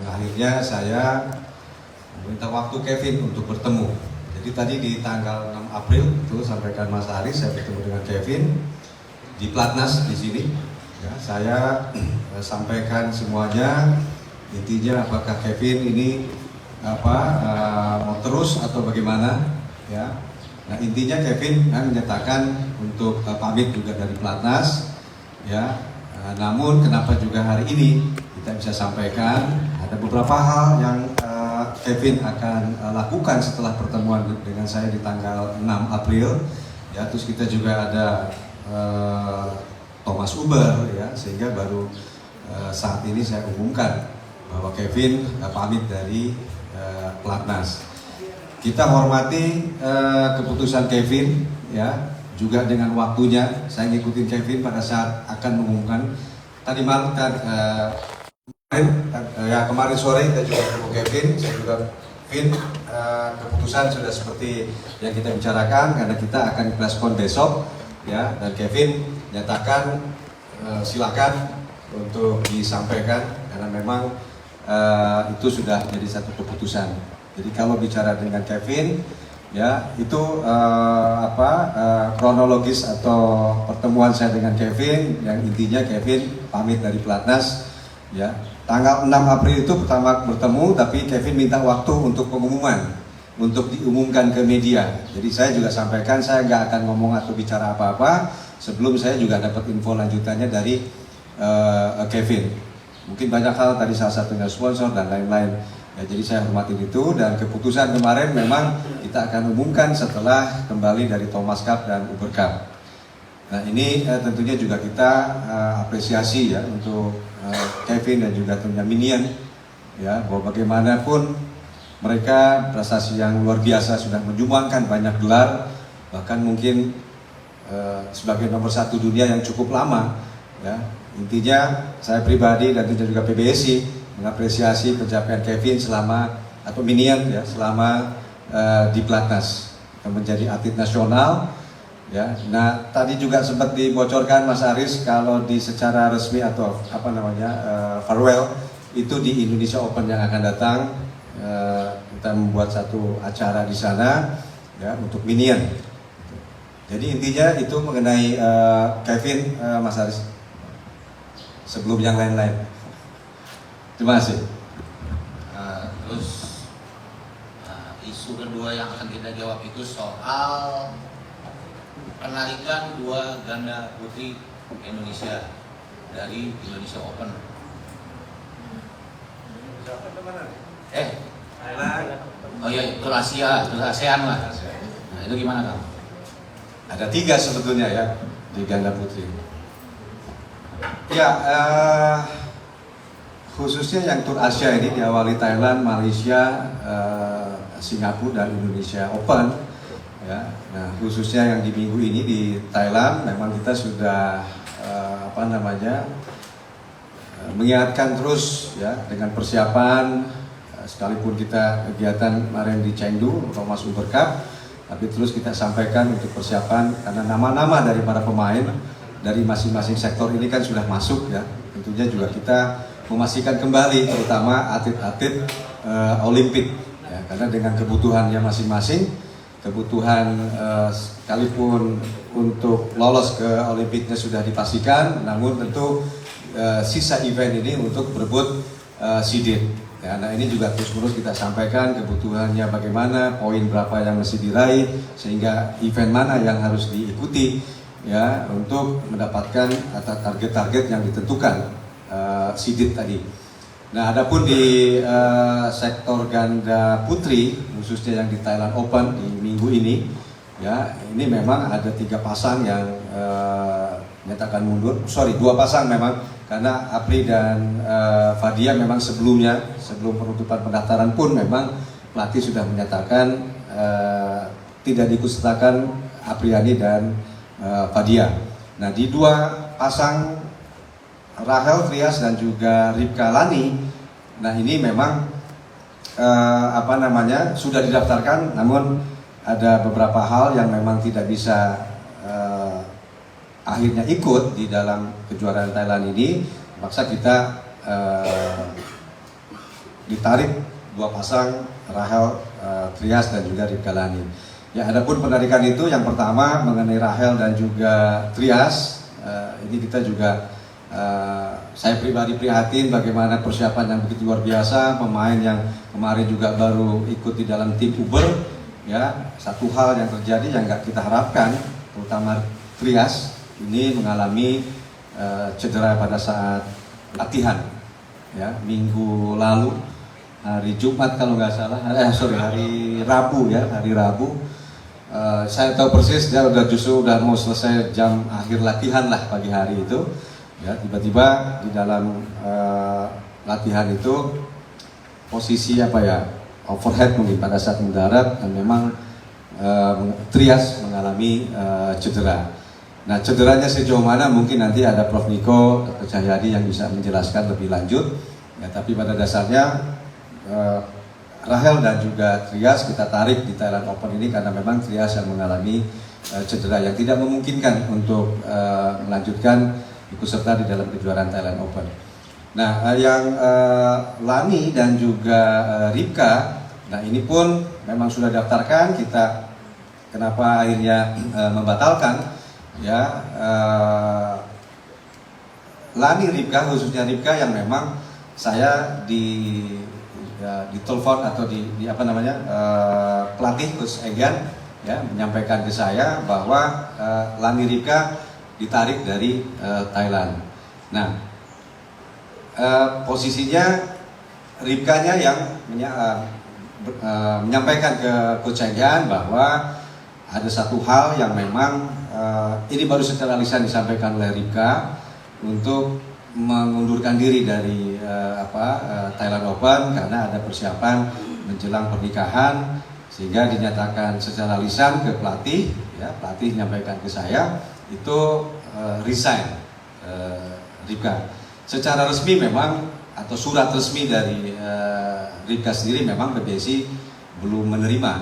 Akhirnya saya meminta waktu Kevin untuk bertemu. Jadi tadi di tanggal 6 April itu sampaikan Mas Haris, saya bertemu dengan Kevin di Platnas di sini. Ya, saya sampaikan semuanya. Intinya apakah Kevin ini mau terus atau bagaimana? Ya. Nah, intinya Kevin menyatakan untuk pamit juga dari Platnas. Ya. Namun kenapa juga hari ini kita bisa sampaikan ada beberapa hal yang Kevin akan lakukan setelah pertemuan dengan saya di tanggal 6 April. Ya, terus kita juga ada Thomas Uber, ya, sehingga baru saat ini saya umumkan bahwa Kevin pamit dari Platnas. Kita hormati keputusan Kevin, ya, juga dengan waktunya. Saya ngikutin Kevin pada saat akan mengumumkan. Tadi malam kan kemarin sore kita juga ketemu Kevin, saya juga Kevin, keputusan sudah seperti yang kita bicarakan karena kita akan preskon besok, ya, dan Kevin nyatakan silakan untuk disampaikan karena memang itu sudah jadi satu keputusan. Jadi kalau bicara dengan Kevin, ya, itu kronologis atau pertemuan saya dengan Kevin yang intinya Kevin pamit dari Platnas, ya. Tanggal 6 April itu pertama bertemu, tapi Kevin minta waktu untuk pengumuman, untuk diumumkan ke media. Jadi saya juga sampaikan saya nggak akan ngomong atau bicara apa-apa sebelum saya juga dapat info lanjutannya dari Kevin. Mungkin banyak hal tadi salah satunya sponsor dan lain-lain. Ya, jadi saya hormatin itu dan keputusan kemarin memang kita akan umumkan setelah kembali dari Thomas Cup dan Uber Cup. Nah, ini tentunya juga kita apresiasi, ya, untuk Kevin dan juga tentunya Minion, ya, bahwa bagaimanapun mereka prestasi yang luar biasa sudah menyumbangkan banyak gelar, bahkan mungkin sebagai nomor 1 dunia yang cukup lama, ya. Intinya saya pribadi dan tentunya juga PBSI mengapresiasi pencapaian Kevin selama atau Minion, ya, selama di Platnas menjadi atlet nasional. Ya, nah tadi juga sempat dibocorkan Mas Haris kalau di secara resmi atau farewell itu di Indonesia Open yang akan datang, kita membuat satu acara di sana, ya, untuk Minion. Jadi intinya itu mengenai Kevin, Mas Haris, sebelum yang lain-lain. Terima kasih. Terus isu kedua yang akan kita jawab itu soal penarikan 2 ganda putri Indonesia dari Indonesia Open. Oh iya, itu Asia, itu ASEAN lah. Nah, itu gimana, Kang? Ada 3 sebetulnya, ya, di ganda putri. Ya, khususnya yang Tour Asia ini diawali Thailand, Malaysia, Singapura dan Indonesia Open. Ya, nah khususnya yang di minggu ini di Thailand memang kita sudah mengingatkan terus, ya, dengan persiapan, sekalipun kita kegiatan kemarin di Chengdu Thomas Uber Cup, tapi terus kita sampaikan untuk persiapan karena nama-nama dari para pemain dari masing-masing sektor ini kan sudah masuk, ya. Tentunya juga kita memastikan kembali terutama atlet-atlet Olimpik, ya, karena dengan kebutuhannya masing-masing, kebutuhan sekalipun untuk lolos ke Olimpiknya sudah dipastikan, namun tentu sisa event ini untuk berebut seeded. Ya, nah ini juga terus-menerus kita sampaikan kebutuhannya bagaimana, poin berapa yang mesti diraih, sehingga event mana yang harus diikuti, ya, untuk mendapatkan target-target yang ditentukan seeded tadi. Nah, adapun di sektor ganda putri, khususnya yang di Thailand Open di minggu ini, ya, ini memang ada 3 pasang yang menyatakan mundur. 2 pasang memang, karena Apri dan Fadia memang sebelum penutupan pendaftaran pun memang pelatih sudah menyatakan tidak diikutsertakan Apriani dan Fadia. Nah, di 2 pasang Rahel Trias dan juga Ripka Lani, nah ini memang sudah didaftarkan, namun ada beberapa hal yang memang tidak bisa akhirnya ikut di dalam kejuaraan Thailand ini, maksa kita ditarik dua pasang Rahel Trias dan juga Ripka Lani. Ya, adapun penarikan itu yang pertama mengenai Rahel dan juga Trias, ini kita juga saya pribadi prihatin bagaimana persiapan yang begitu luar biasa, pemain yang kemarin juga baru ikut di dalam tim Uber, ya satu hal yang terjadi yang nggak kita harapkan, terutama Trias ini mengalami cedera pada saat latihan, ya minggu lalu hari Jumat kalau nggak salah, hari Rabu ya, hari Rabu. Saya tahu persis dia udah mau selesai jam akhir latihan lah pagi hari itu, ya tiba-tiba di dalam latihan itu posisi overhead mungkin pada saat mendarat dan memang Trias mengalami cedera. Nah cederanya sejauh mana mungkin nanti ada Prof. Niko Dr. Cahyadi yang bisa menjelaskan lebih lanjut. Ya, tapi pada dasarnya Rahel dan juga Trias kita tarik di Thailand Open ini karena memang Trias yang mengalami cedera yang tidak memungkinkan untuk melanjutkan ikut serta di dalam kejuaraan Thailand Open. Nah, yang Lani dan juga Ripka, nah ini pun memang sudah daftarkan. Kita kenapa akhirnya membatalkan? Ya, Lani, Ripka, khususnya Ripka yang memang saya ditelepon atau pelatih Coach Egan ya menyampaikan ke saya bahwa Lani Ripka ditarik dari Thailand. Nah, posisinya Ripkanya yang menyampaikan ke Coach Egan bahwa ada satu hal yang memang ini baru secara lisan disampaikan oleh Ripka untuk mengundurkan diri dari Thailand Open karena ada persiapan menjelang pernikahan, sehingga dinyatakan secara lisan ke pelatih, ya pelatih menyampaikan ke saya itu resign Ripka. Secara resmi memang atau surat resmi dari Ripka sendiri memang PBSI belum menerima,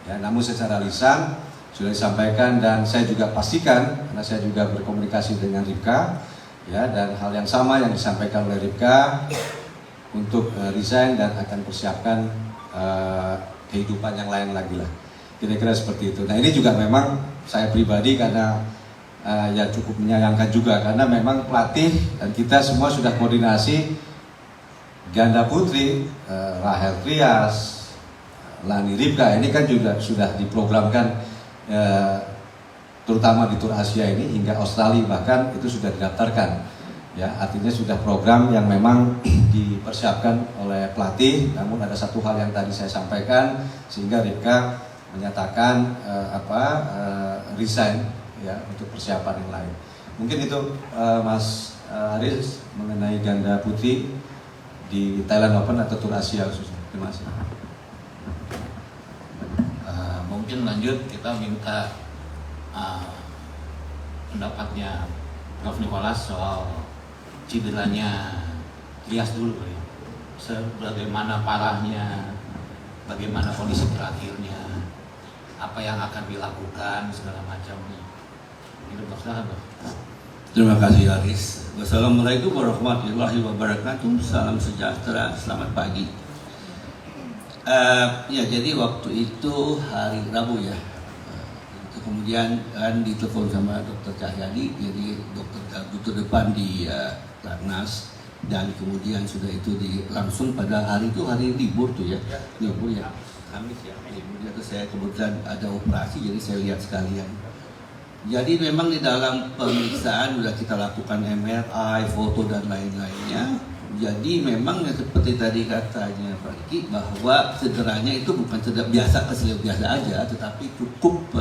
ya namun secara lisan sudah disampaikan dan saya juga pastikan karena saya juga berkomunikasi dengan Ripka. Ya, dan hal yang sama yang disampaikan oleh Ripka untuk resign dan akan persiapkan kehidupan yang lain lagi lah, kira-kira seperti itu. Nah ini juga memang saya pribadi karena ya cukup menyayangkan juga karena memang pelatih dan kita semua sudah koordinasi ganda putri Rahel Trias, Lani Ripka ini kan juga sudah diprogramkan terutama di Tour Asia ini hingga Australia bahkan itu sudah didaftarkan, ya artinya sudah program yang memang dipersiapkan oleh pelatih. Namun ada satu hal yang tadi saya sampaikan sehingga Ripka menyatakan resign ya untuk persiapan yang lain. Mungkin itu Mas Aris mengenai ganda putri di Thailand Open atau Tour Asia khususnya. Terima kasih. Mungkin lanjut kita minta pendapatnya Prof. Nicholas soal cederanya Trias dulu ya. Bagaimana parahnya, bagaimana kondisi terakhirnya, apa yang akan dilakukan segala macam. Itu masalah. Terima kasih Aris. Wassalamualaikum warahmatullahi wabarakatuh. Salam sejahtera, selamat pagi. Ya jadi waktu itu hari Rabu ya. Kemudian kan ditelepon sama Dr. Cahyadi, jadi dokter depan di Platnas, dan kemudian sudah itu langsung pada hari itu hari libur tuh ya, libur ya, Kamis ya, libur ya. Terus saya kebetulan ada operasi, jadi saya lihat sekalian. Jadi memang di dalam pemeriksaan sudah kita lakukan MRI, foto dan lain-lainnya. Jadi memang seperti tadi katanya Pak Riki bahwa cederanya itu bukan cedera biasa, keselip biasa aja, tetapi cukup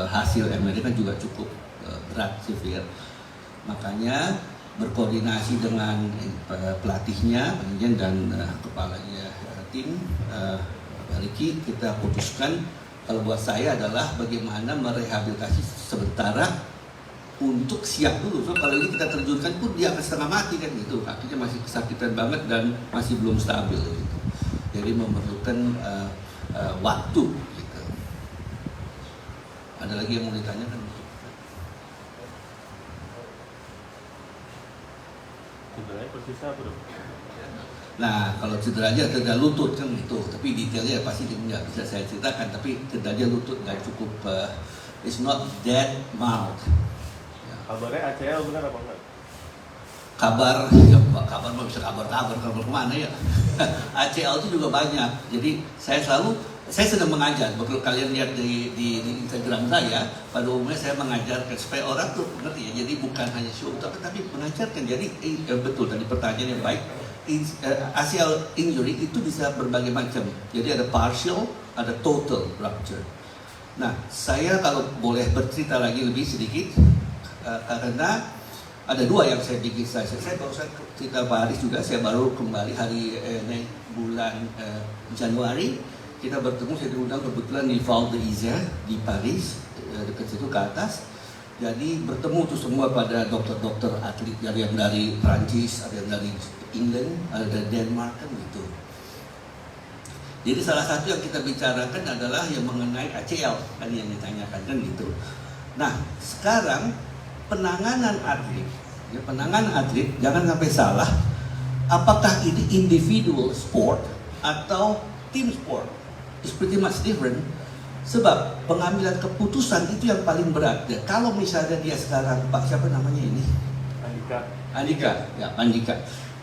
hasil MRI kan juga cukup berat, severe. Makanya berkoordinasi dengan pelatihnya dan kepalanya tim Pak Riki, kita putuskan kalau buat saya adalah bagaimana merehabilitasi sementara untuk siap dulu. So kalau ini kita terjunkan pun dia akan setengah mati kan gitu, kakinya masih kesakitan banget dan masih belum stabil gitu. Jadi memerlukan waktu. Ada lagi yang mau ditanyakan? Sebenarnya persisnya apa dong? Nah, kalau cederanya cedera lutut kan itu, tapi detailnya pasti nggak bisa saya ceritakan. Tapi cederanya lutut nggak cukup, it's not that mild. Ya. Kabarnya ACL benar apa enggak? Kabar, ya kabar mah bisa kabar kemana ya? ACL itu juga banyak. Jadi saya sedang mengajar. Kalau kalian lihat di Instagram saya, pada umumnya saya mengajarkan supaya orang tuh ngerti ya. Jadi bukan hanya show tapi mengajarkan. Jadi betul tadi pertanyaan yang baik. ACL injury itu bisa berbagai macam. Jadi ada partial, ada total rupture. Nah, saya kalau boleh bercerita lagi lebih sedikit karena ada dua yang saya bikin. Saya baru cerita Pak Haris juga. Saya baru kembali hari bulan Januari. Kita bertemu, saya diundang kebetulan di Val d'Isère di Paris, dekat situ ke atas. Jadi bertemu tuh semua pada dokter-dokter atlet, ada yang dari Prancis, ada yang dari England, ada dari Denmark kan gitu. Jadi salah satu yang kita bicarakan adalah yang mengenai ACL kan yang ditanyakan kan gitu. Nah sekarang penanganan atlet jangan sampai salah. Apakah ini individual sport atau team sport? It's pretty much different. Sebab pengambilan keputusan itu yang paling berat. Ya, kalau misalnya dia sekarang, Pak siapa namanya ini? Andika.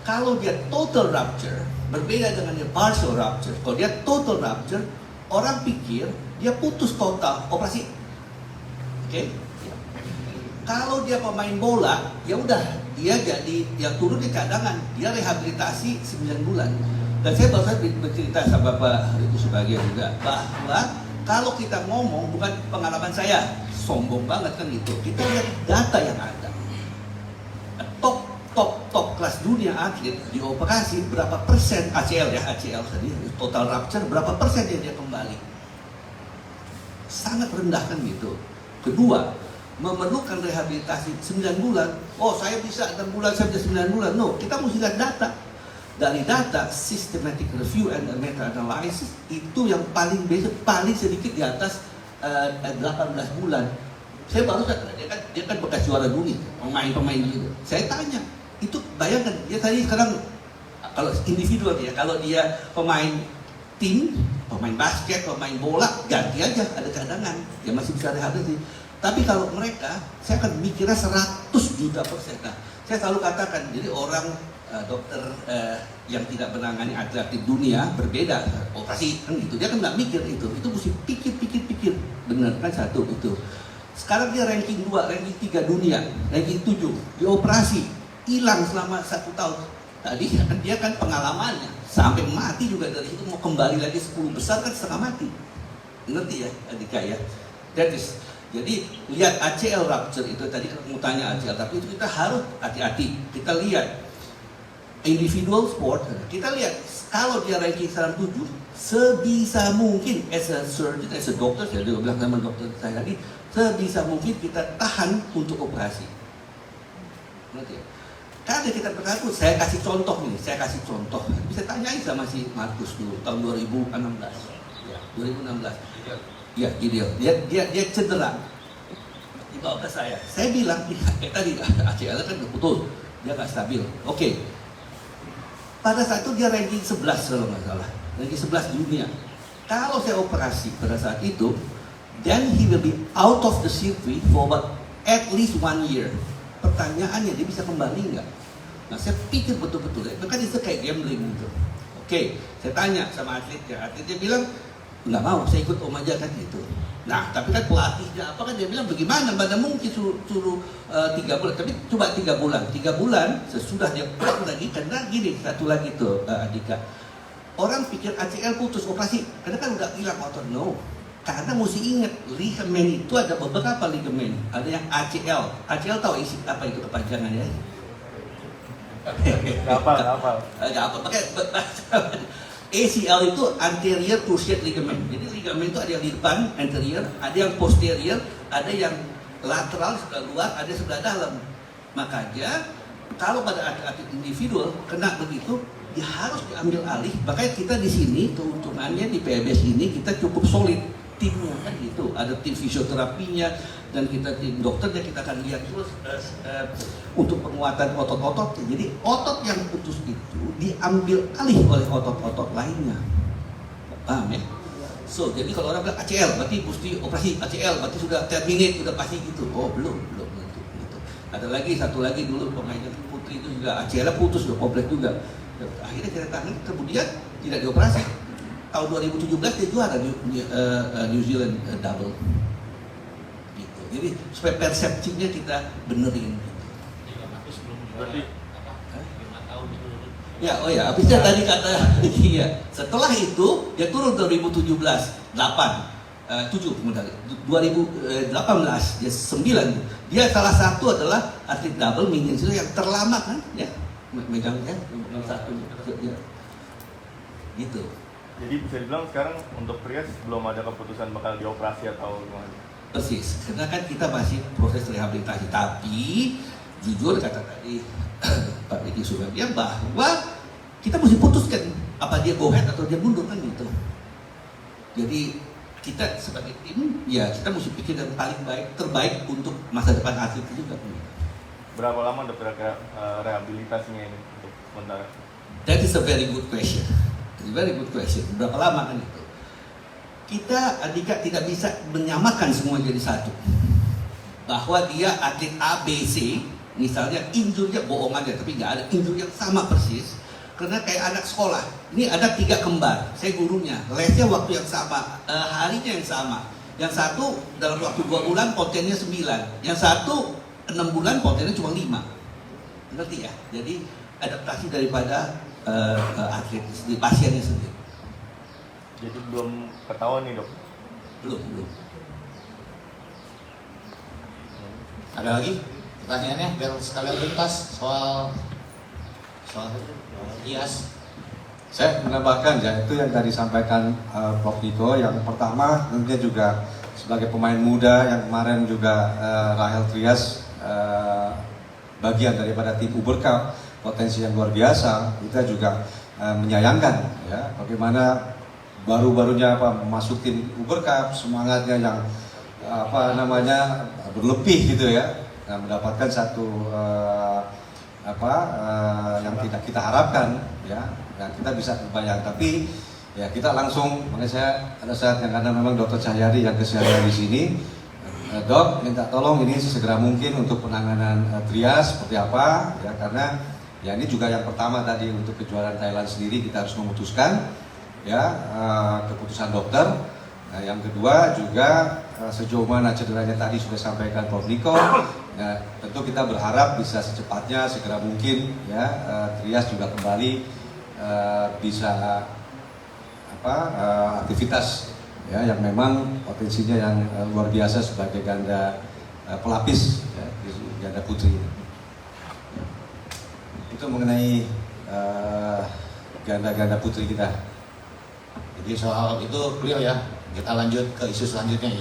Kalau dia total rupture, berbeda dengan dia partial rupture. Kalau dia total rupture, orang pikir dia putus total operasi. Oke? Kalau dia pemain bola, ya udah dia jadi yang turun di cadangan, dia rehabilitasi 9 bulan. Dan saya baru saja bercerita sama Bapak itu sebagian juga bahwa kalau kita ngomong bukan pengalaman saya, sombong banget kan itu. Kita lihat data yang ada. Top kelas dunia atlet dioperasi berapa persen ACL tadi total rupture berapa persen dia kembali? Sangat rendah kan gitu. Kedua, memerlukan rehabilitasi 9 bulan. Oh, saya bisa 6 bulan, saya bisa 9 bulan. No, kita mesti lihat data. Dari data systematic review and meta-analysis itu yang paling sedikit di atas 18 bulan. Saya baru sadar dia kan bekas juara dunia, pemain gitu. Saya tanya, itu bayangkan dia tadi sekarang kalau individual ya, kalau dia pemain tim, pemain basket, pemain bola, ganti aja ada cadangan, dia masih bisa rehabilitasi. Tapi kalau mereka, saya akan mikirnya 100 juta %. Nah, saya selalu katakan, jadi orang dokter yang tidak menangani atlet dunia berbeda operasi kan gitu. Dia kan nggak mikir itu mesti pikir, bener kan satu itu. Sekarang dia ranking 2, ranking 3 dunia, ranking 7, dioperasi, hilang selama 1 tahun. Tadi kan dia kan pengalamannya sampai mati juga dari situ mau kembali lagi 10 besar kan setengah mati. Ngerti ya, Andika ya? That is. Jadi lihat ACL rupture itu tadi mau tanya ACL, tapi itu kita harus hati-hati. Kita lihat individual sport, kita lihat kalau dia ranking 7, sebisa mungkin as a surgeon, as a doctor, saya juga bilang sama dokter saya tadi, sebisa mungkin kita tahan untuk operasi. Ngerti ya? Karena kita bertakut, saya kasih contoh. Bisa tanyain sama si Markus dulu tahun 2016. Ya, 2016. Ya, dia cedera. Dibawa ke saya. Saya bilang, tadi ACL kan udah putus, dia nggak stabil. Oke. Pada saat itu dia ranking 11 kalau nggak salah, ranking 11 dunia. Kalau saya operasi pada saat itu, then he will be out of the circuit for about at least 1 year. Pertanyaannya dia bisa kembali nggak? Nah saya pikir betul-betul, itu kan itu kayak gambling gitu. Oke, saya tanya sama atletnya bilang nggak mau, saya ikut om aja kan gitu. Nah tapi kan pelatihnya apa kan dia bilang bagaimana, mana mungkin suruh 3 bulan, tapi coba 3 bulan. 3 bulan sesudah dia pulang lagi, karena gini satu lagi tuh Andika, orang pikir ACL putus operasi, karena kan udah hilang otot. No, karena mesti ingat ligamen itu ada beberapa ligamen, ada yang ACL tahu isi apa itu kepanjangannya? Gak apa. Pakai ACL itu anterior cruciate ligament. Jadi ligamen itu ada yang di depan anterior, ada yang posterior, ada yang lateral sebelah luar, ada sebelah dalam. Makanya kalau pada atlet individual kena begitu, dia harus diambil alih. Makanya kita di sini keuntungannya di PBS ini kita cukup solid. timnya kan gitu, ada tim fisioterapinya dan kita tim dokternya, kita akan lihat terus untuk penguatan otot-otot. Jadi otot yang putus itu diambil alih oleh otot-otot lainnya, paham ya? So jadi kalau orang bilang ACL berarti mesti operasi, ACL berarti sudah terminate, sudah pasti gitu. Oh belum gitu. Ada lagi satu lagi dulu pemainnya putri itu juga ACL putus, sudah komplek juga. Akhirnya kita tangani, kemudian tidak dioperasi. Tahun 2017 dia juara New Zealand double. Gitu. Jadi supaya persepsinya kita benerin. Berarti Ya, oh ya, habisnya tadi kata iya. Setelah itu dia turun 2017, 7 kemudian 2018 dia 9. Dia salah satu adalah atlet double mini yang terlama kan, ya. Megangnya nomor 1 ya. Gitu. jadi bisa dibilang sekarang untuk Trias belum ada keputusan bakal dioperasi atau gimana? Persis, karena kan kita masih proses rehabilitasi. Tapi jujur kata tadi Pak Diki Suryadi bahwa kita mesti putuskan apa dia go ahead atau dia mundur kan gitu. Jadi kita sebagai tim ya kita mesti pikir yang paling baik, terbaik untuk masa depan atlet itu juga. Berapa lama udah kira-kira rehabilitasinya ini untuk sementara? That is a very good question. It's a very good question. Berapa lama kan itu? Kita Andika tidak bisa menyamakan semua jadi satu. Bahwa dia atlet ABC, misalnya injurnya bohong aja, tapi nggak ada injur yang sama persis. Karena kayak anak sekolah, ini ada 3 kembar, saya gurunya, lesnya waktu yang sama, harinya yang sama. Yang satu dalam waktu 2 bulan potennya 9, yang satu 6 bulan potennya cuma 5. Ngerti ya? Jadi adaptasi daripada atlet sendiri, pasiennya sendiri. Jadi belum ketahuan nih dok? Belum. Ada lagi pertanyaannya biar sekalian tuntas soal IAS. Saya menambahkan ya, itu yang tadi disampaikan Prof. Niko. Yang pertama tentunya juga sebagai pemain muda yang kemarin juga Rahel Trias bagian daripada tim Uber Cup, potensi yang luar biasa. Kita juga menyayangkan ya bagaimana baru-barunya masuk tim Uber Cup, semangatnya yang berlebih gitu ya, mendapatkan satu yang tidak kita harapkan ya, dan kita bisa berbayang. Tapi ya kita langsung, makanya saya ada saat yang karena memang Dr. Cahyadi yang keseharian di sini, Dok minta tolong ini sesegera mungkin untuk penanganan Trias seperti apa ya, karena ya ini juga yang pertama tadi untuk kejuaraan Thailand sendiri kita harus memutuskan ya keputusan dokter. Nah, yang kedua juga sejauh mana cederanya tadi sudah sampaikan Prof. Niko. Nah, tentu kita berharap bisa secepatnya, segera mungkin ya Trias juga kembali bisa aktivitas ya yang memang potensinya yang luar biasa sebagai ganda pelapis ya, ganda putri. Itu mengenai ganda-ganda putri kita. Jadi soal itu clear ya. Kita lanjut ke isu selanjutnya.